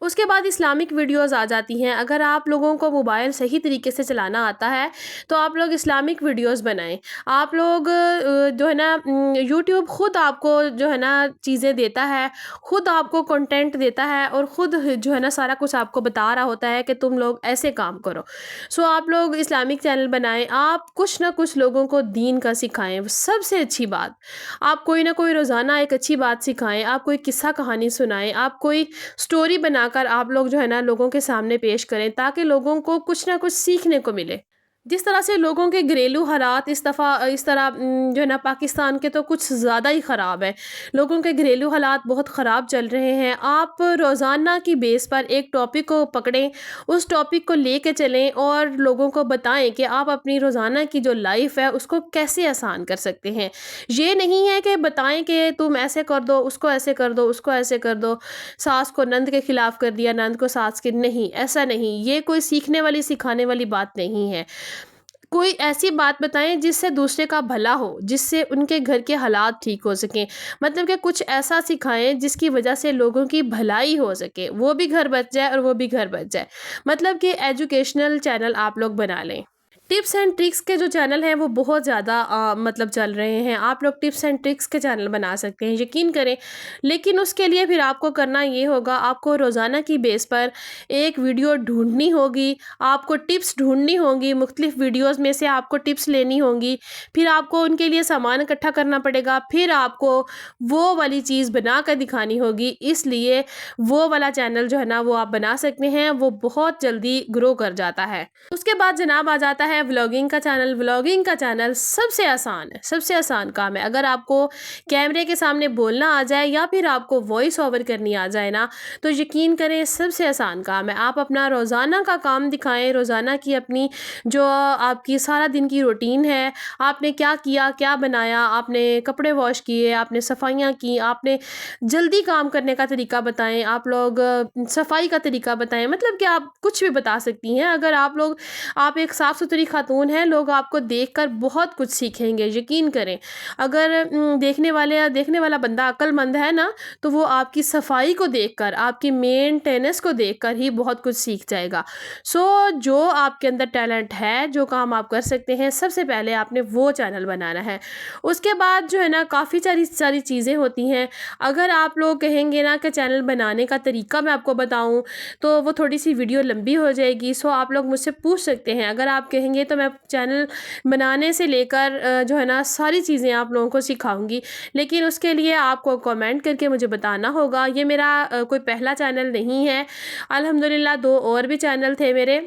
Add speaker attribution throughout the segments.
Speaker 1: اس کے بعد Islamic videos آ جاتی ہیں. اگر آپ لوگوں کو موبائل صحیح طریقے سے چلانا آتا ہے تو آپ لوگ اسلامک ویڈیوز بنائیں. آپ لوگ جو ہے نا یوٹیوب خود آپ کو جو ہے نا چیزیں دیتا ہے، خود آپ کو کنٹینٹ دیتا ہے، اور خود جو ہے نا سارا کچھ آپ کو بتا رہا ہوتا ہے کہ تم لوگ ایسے کام کرو. سو آپ لوگ اسلامک چینل بنائیں. آپ کچھ نہ کچھ لوگوں کو دین کا سکھائیں. سب سے اچھی بات، آپ کوئی نہ کوئی روزانہ ایک اچھی بات سکھائیں. آپ کوئی قصہ کہانی سنائیں. آپ کوئی سٹوری بنا کر آپ لوگ جو ہے نا لوگوں کے سامنے پیش کریں تاکہ لوگوں کو کچھ نہ کچھ سیکھنے کو ملے. جس طرح سے لوگوں کے گھریلو حالات اس طرح جو ہے نا پاکستان کے تو کچھ زیادہ ہی خراب ہے. لوگوں کے گھریلو حالات بہت خراب چل رہے ہیں. آپ روزانہ کی بیس پر ایک ٹاپک کو پکڑیں، اس ٹاپک کو لے کے چلیں اور لوگوں کو بتائیں کہ آپ اپنی روزانہ کی جو لائف ہے اس کو کیسے آسان کر سکتے ہیں. یہ نہیں ہے کہ بتائیں کہ تم ایسے کر دو، اس کو ایسے کر دو، اس کو ایسے کر دو، ساس کو نند کے خلاف کر دیا، نند کو ساس کے. نہیں، ایسا نہیں. یہ کوئی سیکھنے والی سکھانے والی بات نہیں ہے. کوئی ایسی بات بتائیں جس سے دوسرے کا بھلا ہو، جس سے ان کے گھر کے حالات ٹھیک ہو سکیں. مطلب کہ کچھ ایسا سکھائیں جس کی وجہ سے لوگوں کی بھلائی ہو سکے، وہ بھی گھر بچ جائے اور وہ بھی گھر بچ جائے. مطلب کہ ایجوکیشنل چینل آپ لوگ بنا لیں. ٹپس اینڈ ٹرکس کے جو چینل ہیں وہ بہت زیادہ مطلب چل رہے ہیں. آپ لوگ ٹپس اینڈ ٹرکس کے چینل بنا سکتے ہیں، یقین کریں. لیکن اس کے لیے پھر آپ کو کرنا یہ ہوگا، آپ کو روزانہ کی بیس پر ایک ویڈیو ڈھونڈنی ہوگی. آپ کو ٹپس ڈھونڈنی ہوں گی، مختلف ویڈیوز میں سے آپ کو ٹپس لینی ہوں گی. پھر آپ کو ان کے لیے سامان اکٹھا کرنا پڑے گا. پھر آپ کو وہ والی چیز بنا کر دکھانی ہوگی. اس لیے وہ والا چینل جو ہے نا وہ آپ بنا سکتے ہیں، وہ بہت جلدی گرو کر جاتا ہے. اس کے بعد جناب آ جاتا ہے ولاگنگ کا چینل. ولاگنگ کا چینل سب سے آسان ہے، سب سے آسان کام ہے. اگر آپ کو کیمرے کے سامنے بولنا آ جائے یا پھر آپ کو وائس اوور کرنی آ جائے نا، تو یقین کریں سب سے آسان کام ہے. آپ اپنا روزانہ کا کام دکھائیں، روزانہ کی اپنی جو آپ کی سارا دن کی روٹین ہے، آپ نے کیا کیا، کیا بنایا، آپ نے کپڑے واش کیے، آپ نے صفائیاں کی، آپ نے جلدی کام کرنے کا طریقہ بتائیں، آپ لوگ صفائی کا طریقہ بتائیں. مطلب کہ آپ کچھ بھی بتا سکتی ہیں. اگر آپ ایک صاف ستھری خاتون ہیں، لوگ آپ کو دیکھ کر بہت کچھ سیکھیں گے، یقین کریں. اگر دیکھنے والا بندہ عقل مند ہے نا، تو وہ آپ کی صفائی کو دیکھ کر، آپ کی مینٹیننس کو دیکھ کر ہی بہت کچھ سیکھ جائے گا. سو جو آپ کے اندر ٹیلنٹ ہے، جو کام آپ کر سکتے ہیں، سب سے پہلے آپ نے وہ چینل بنانا ہے. اس کے بعد جو ہے نا کافی ساری چیزیں ہوتی ہیں. اگر آپ لوگ کہیں گے نا کہ چینل بنانے کا طریقہ میں آپ کو بتاؤں تو وہ تھوڑی سی ویڈیو لمبی ہو جائے گی. سو آپ لوگ مجھ سے پوچھ سکتے ہیں. اگر آپ کہیں گے تو میں چینل بنانے سے لے کر جو ہے نا ساری چیزیں آپ لوگوں کو سکھاؤں گی. لیکن اس کے لیے آپ کو کامنٹ کر کے مجھے بتانا ہوگا. یہ میرا کوئی پہلا چینل نہیں ہے. الحمدللہ 2 اور بھی چینل تھے میرے.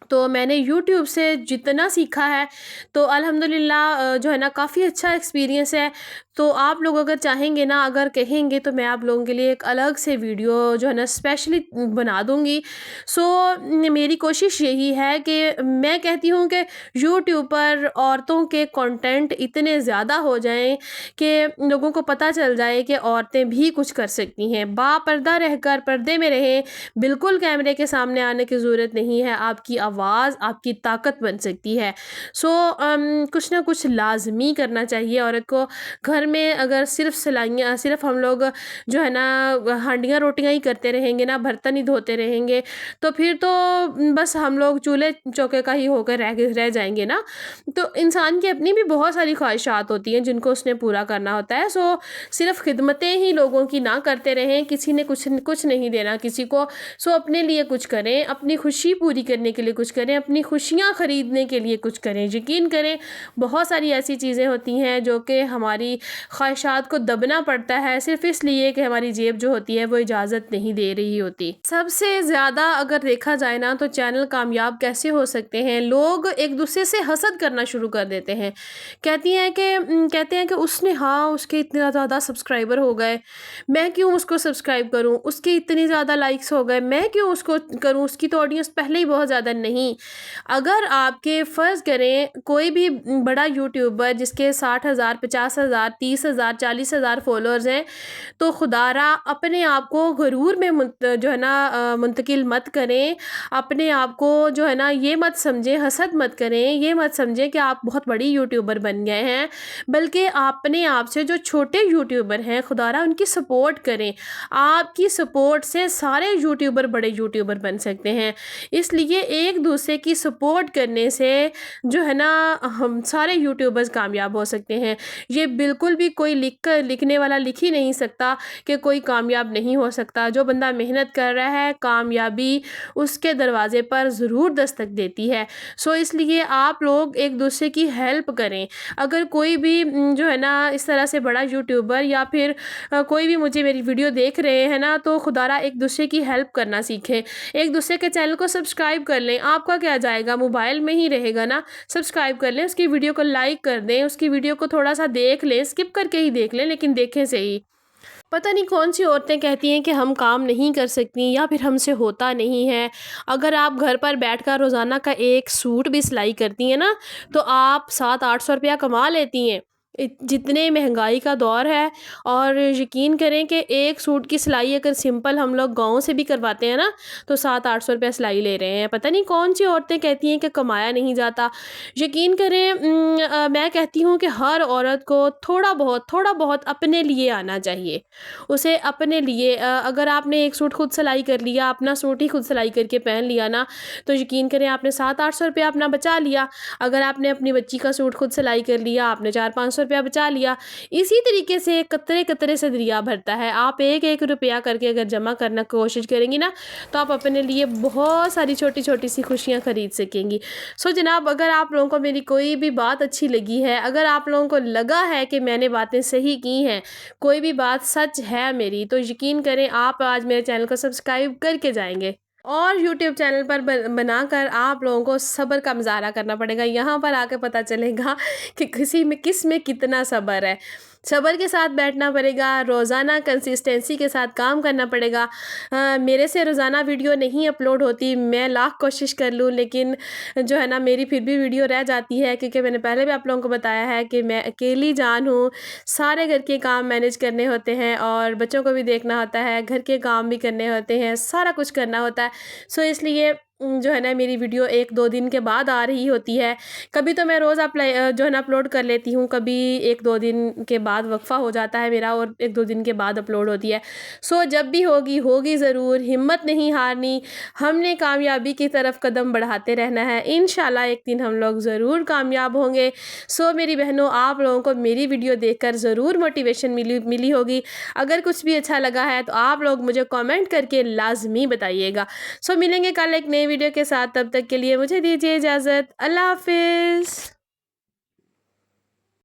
Speaker 1: تو میں نے یوٹیوب سے جتنا سیکھا ہے تو الحمدللہ جو ہے نا کافی اچھا ایکسپیرینس ہے. تو آپ لوگ اگر چاہیں گے نا، اگر کہیں گے تو میں آپ لوگوں کے لیے ایک الگ سے ویڈیو جو ہے نا اسپیشلی بنا دوں گی. سو میری کوشش یہی ہے کہ میں کہتی ہوں کہ یوٹیوب پر عورتوں کے کنٹینٹ اتنے زیادہ ہو جائیں کہ لوگوں کو پتہ چل جائے کہ عورتیں بھی کچھ کر سکتی ہیں. با پردہ رہ کر پردے میں رہیں، بالکل کیمرے کے سامنے آنے کی ضرورت نہیں ہے. آپ کی آواز آپ کی طاقت بن سکتی ہے. سو کچھ نہ کچھ لازمی کرنا چاہیے عورت کو. گھر میں اگر صرف ہم لوگ جو ہے نا ہانڈیاں روٹیاں ہی کرتے رہیں گے نا، برتن ہی دھوتے رہیں گے، تو پھر تو بس ہم لوگ چولہے چوکے کا ہی ہو کر رہ جائیں گے نا. تو انسان کی اپنی بھی بہت ساری خواہشات ہوتی ہیں جن کو اس نے پورا کرنا ہوتا ہے. سو صرف خدمتیں ہی لوگوں کی نہ کرتے رہیں. کسی نے کچھ نہیں دینا کسی کو. سو اپنے لیے کچھ کریں، اپنی خوشی پوری کرنے کے لیے کچھ کریں، اپنی خوشیاں خریدنے کے لیے کچھ کریں. یقین کریں بہت ساری ایسی چیزیں ہوتی ہیں جو کہ ہماری خواہشات کو دبنا پڑتا ہے صرف اس لیے کہ ہماری جیب جو ہوتی ہے وہ اجازت نہیں دے رہی ہوتی. سب سے زیادہ اگر دیکھا جائے نا تو چینل کامیاب کیسے ہو سکتے ہیں؟ لوگ ایک دوسرے سے حسد کرنا شروع کر دیتے ہیں. کہتے ہیں کہ اس کے اتنے زیادہ سبسکرائبر ہو گئے، میں کیوں اس کو سبسکرائب کروں؟ اس کے اتنے زیادہ لائکس ہو گئے، میں کیوں اس کو کروں؟ اس کی تو آڈینس پہلے ہی بہت زیادہ. نہیں، اگر آپ کے فرض کریں کوئی بھی بڑا یوٹیوبر جس کے 60,000 50,000 30,000 40,000 فالوورز ہیں، تو خدا را اپنے آپ کو غرور میں جو ہے نا منتقل مت کریں، اپنے آپ کو جو ہے نا یہ مت سمجھیں، حسد مت کریں، یہ مت سمجھیں کہ آپ بہت بڑی یوٹیوبر بن گئے ہیں، بلکہ اپنے آپ سے جو چھوٹے یوٹیوبر ہیں خدا را ان کی سپورٹ کریں۔ آپ کی سپورٹ سے سارے یوٹیوبر بڑے یوٹیوبر بن سکتے ہیں، اس لیے ایک دوسرے کی سپورٹ کرنے سے جو ہے نا ہم سارے یوٹیوبرز کامیاب ہو سکتے ہیں۔ یہ بالکل بھی کوئی لکھنے والا لکھ ہی نہیں سکتا کہ کوئی کامیاب نہیں ہو سکتا۔ جو بندہ محنت کر رہا ہے کامیابی اس کے دروازے پر ضرور دستک دیتی ہے۔ سو اس لیے آپ لوگ ایک دوسرے کی ہیلپ کریں۔ اگر کوئی بھی جو ہے نا اس طرح سے بڑا یوٹیوبر یا پھر کوئی بھی مجھے میری ویڈیو دیکھ رہے ہیں نا، تو خدا را ایک دوسرے کی ہیلپ کرنا سیکھیں، ایک دوسرے کے چینل کو سبسکرائب کر لیں۔ آپ کا کیا جائے گا، موبائل میں ہی رہے گا نا، سبسکرائب کر لیں، اس کی ویڈیو کو لائک کر دیں، اس کی ویڈیو کو تھوڑا سا دیکھ لیں، اسکپ کر کے ہی دیکھ لیں لیکن دیکھیں صحیح۔ پتہ نہیں کون سی عورتیں کہتی ہیں کہ ہم کام نہیں کر سکتی یا پھر ہم سے ہوتا نہیں ہے۔ اگر آپ گھر پر بیٹھ کر روزانہ کا ایک سوٹ بھی سلائی کرتی ہیں نا، تو آپ 700-800 روپیہ کما لیتی ہیں۔ جتنے مہنگائی کا دور ہے، اور یقین کریں کہ ایک سوٹ کی سلائی اگر سمپل ہم لوگ گاؤں سے بھی کرواتے ہیں نا، تو 700-800 روپیہ سلائی لے رہے ہیں۔ پتہ نہیں کون سی عورتیں کہتی ہیں کہ کمایا نہیں جاتا۔ یقین کریں میں کہتی ہوں کہ ہر عورت کو تھوڑا بہت اپنے لیے آنا چاہیے۔ اسے اپنے لیے اگر آپ نے ایک سوٹ خود سلائی کر لیا، اپنا سوٹ ہی خود سلائی کر کے پہن لیا نا، تو یقین کریں آپ نے 700-800 روپیہ اپنا بچا لیا۔ اگر آپ نے اپنی بچی کا سوٹ خود سلائی کر لیا، آپ نے 400-500 روپیہ بچا لیا۔ اسی طریقے سے قطرے قطرے سے دریا بھرتا ہے۔ آپ ایک روپیہ کر کے اگر جمع کرنا کوشش کریں گی نا، تو آپ اپنے لیے بہت ساری چھوٹی چھوٹی سی خوشیاں خرید سکیں گی۔ سو جناب، اگر آپ لوگوں کو میری کوئی بھی بات اچھی لگی ہے، اگر آپ لوگوں کو لگا ہے کہ میں نے باتیں صحیح کی ہیں، کوئی بھی بات سچ ہے میری، تو یقین کریں آپ آج میرے چینل کو سبسکرائب کر کے جائیں گے، اور یوٹیوب چینل پر بنا کر آپ لوگوں کو صبر کا مظاہرہ کرنا پڑے گا۔ یہاں پر آ کے پتہ چلے گا کہ کس میں کتنا صبر ہے۔ صبر کے ساتھ بیٹھنا پڑے گا، روزانہ کنسسٹنسی کے ساتھ کام کرنا پڑے گا۔ میرے سے روزانہ ویڈیو نہیں اپلوڈ ہوتی، میں لاکھ کوشش کر لوں لیکن جو ہے نا میری پھر بھی ویڈیو رہ جاتی ہے، کیونکہ میں نے پہلے بھی آپ لوگوں کو بتایا ہے کہ میں اکیلی جان ہوں، سارے گھر کے کام مینیج کرنے ہوتے ہیں، اور بچوں کو بھی دیکھنا ہوتا ہے، گھر کے کام بھی کرنے ہوتے ہیں، سارا کچھ کرنا ہوتا ہے۔ سو اس لیے جو ہے نا میری ویڈیو 1-2 دن کے بعد آ رہی ہوتی ہے۔ کبھی تو میں روز جو ہے نا اپلوڈ کر لیتی ہوں، کبھی 1-2 دن کے بعد وقفہ ہو جاتا ہے میرا، اور 1-2 دن کے بعد اپلوڈ ہوتی ہے۔ سو جب بھی ہوگی ضرور، ہمت نہیں ہارنی، ہم نے کامیابی کی طرف قدم بڑھاتے رہنا ہے۔ انشاءاللہ ایک دن ہم لوگ ضرور کامیاب ہوں گے۔ سو میری بہنوں، آپ لوگوں کو میری ویڈیو دیکھ کر ضرور موٹیویشن ملی ہوگی۔ اگر کچھ بھی اچھا لگا ہے تو آپ لوگ مجھے کامنٹ کر کے لازمی بتائیے گا۔ سو ملیں گے کل ایک نئے ویڈیو کے ساتھ، تب تک کے لیے مجھے دیجیے اجازت۔ اللہ حافظ۔